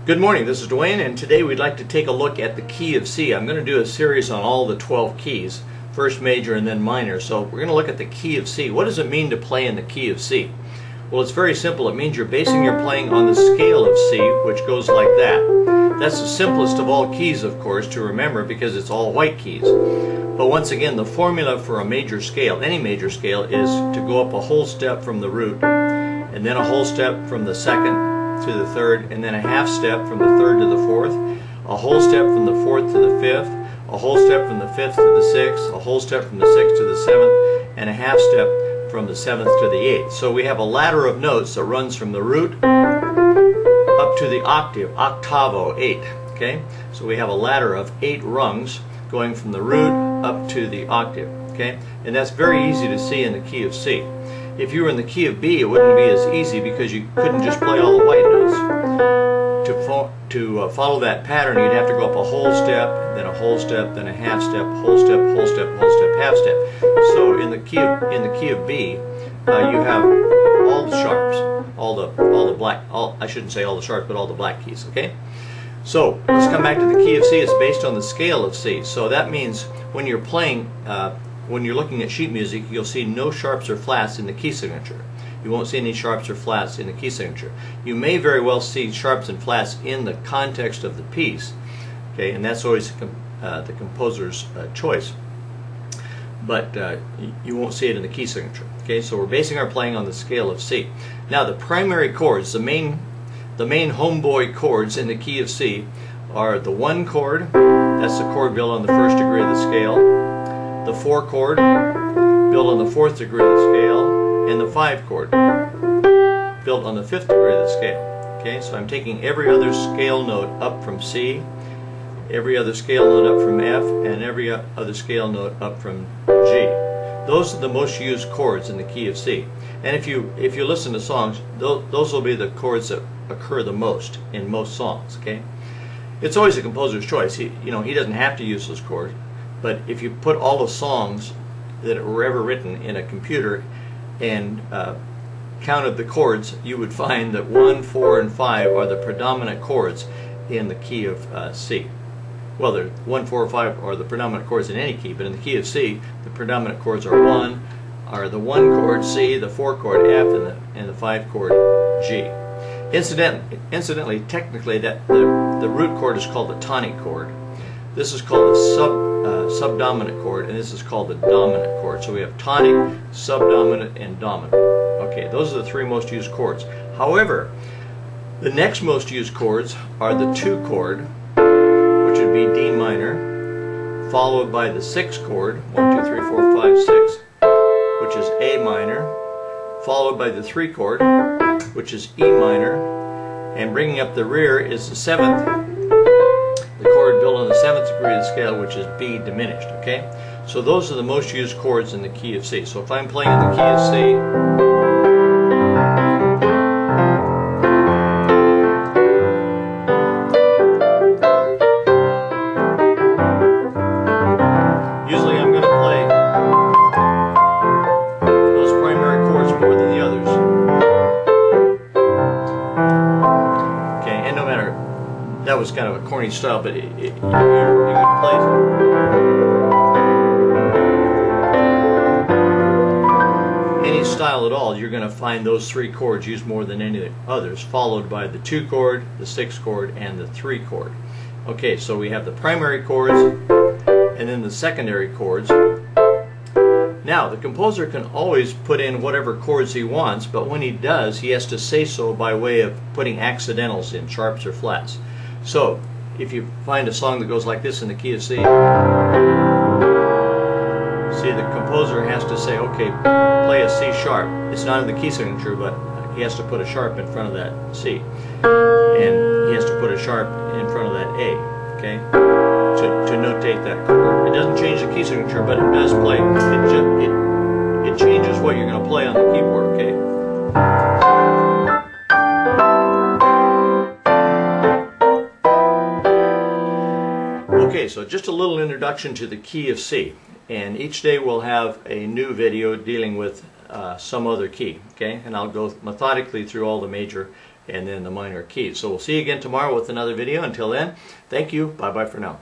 Good morning, this is Dwayne, and today we'd like to take a look at the key of C. I'm going to do a series on all the 12 keys, first major and then minor. So we're going to look at the key of C. What does it mean to play in the key of C? Well, it's very simple. It means you're basing your playing on the scale of C, which goes like that. That's the simplest of all keys, of course, to remember because it's all white keys. But once again, the formula for a major scale, any major scale, is to go up a whole step from the root, and then a whole step from the second to the third, and then a half step from the third to the fourth, a whole step from the fourth to the fifth, a whole step from the fifth to the sixth, a whole step from the sixth to the seventh, and a half step from the seventh to the eighth. So we have a ladder of notes that runs from the root up to the octave, octavo, 8. Okay, so we have a ladder of 8 rungs going from the root up to the octave. Okay, and that's very easy to see in the key of C. If you were in the key of B, it wouldn't be as easy because you couldn't just play all the white notes. To follow that pattern, you'd have to go up a whole step, then a whole step, then a half step, whole step, whole step, whole step, half step. So in the key of B, you have all the sharps, all the black. I shouldn't say all the sharps, but all the black keys. Okay. So let's come back to the key of C. It's based on the scale of C. So that means when you're playing. When you're looking at sheet music, you'll see no sharps or flats in the key signature. You won't see any sharps or flats in the key signature. You may very well see sharps and flats in the context of the piece, okay, and that's always the composer's choice. But you won't see it in the key signature. Okay, so we're basing our playing on the scale of C. Now the primary chords, the main homeboy chords in the key of C are the 1 chord. That's the chord built on the 1st degree of the scale. The 4 chord, built on the 4th degree of the scale, and the 5 chord, built on the 5th degree of the scale. Okay, so I'm taking every other scale note up from C, every other scale note up from F, and every other scale note up from G. Those are the most used chords in the key of C. And if you listen to songs, those will be the chords that occur the most in most songs. Okay, it's always a composer's choice. He doesn't have to use those chords. But if you put all the songs that were ever written in a computer and counted the chords, you would find that 1, 4, and 5 are the predominant chords in the key of C. Well, 1, 4, 5 are the predominant chords in any key, but in the key of C, the predominant chords are the 1 chord C, the 4 chord F, and the 5 chord G. Incidentally, technically, that the root chord is called the tonic chord. This is called the subdominant chord, and this is called the dominant chord. So we have tonic, subdominant, and dominant. Okay, those are the 3 most used chords. However, the next most used chords are the 2 chord, which would be D minor, followed by the 6 chord, 1, 2, 3, 4, 5, 6, which is A minor, followed by the 3 chord, which is E minor, and bringing up the rear is the 7th. The chord built on the 7th degree of the scale, which is B diminished. Okay, so those are the most used chords in the key of C. So if I'm playing in the key of C, usually I'm going to play those primary chords more than the others. Okay, and no matter. That was kind of a corny style, but you could play any style at all. You're going to find those 3 chords used more than any others, followed by the 2 chord, the 6 chord, and the 3 chord. Okay, so we have the primary chords and then the secondary chords. Now, the composer can always put in whatever chords he wants, but when he does, he has to say so by way of putting accidentals in, sharps or flats. So, if you find a song that goes like this in the key of C, see, the composer has to say, okay, play a C sharp. It's not in the key signature, but he has to put a sharp in front of that C. And he has to put a sharp in front of that A, okay, to notate that chord. It doesn't change the key signature, but it does play. It changes what you're going to play on the keyboard, okay? Okay, so just a little introduction to the key of C, and each day we'll have a new video dealing with some other key, okay? And I'll go methodically through all the major and then the minor keys. So we'll see you again tomorrow with another video. Until then, thank you. Bye-bye for now.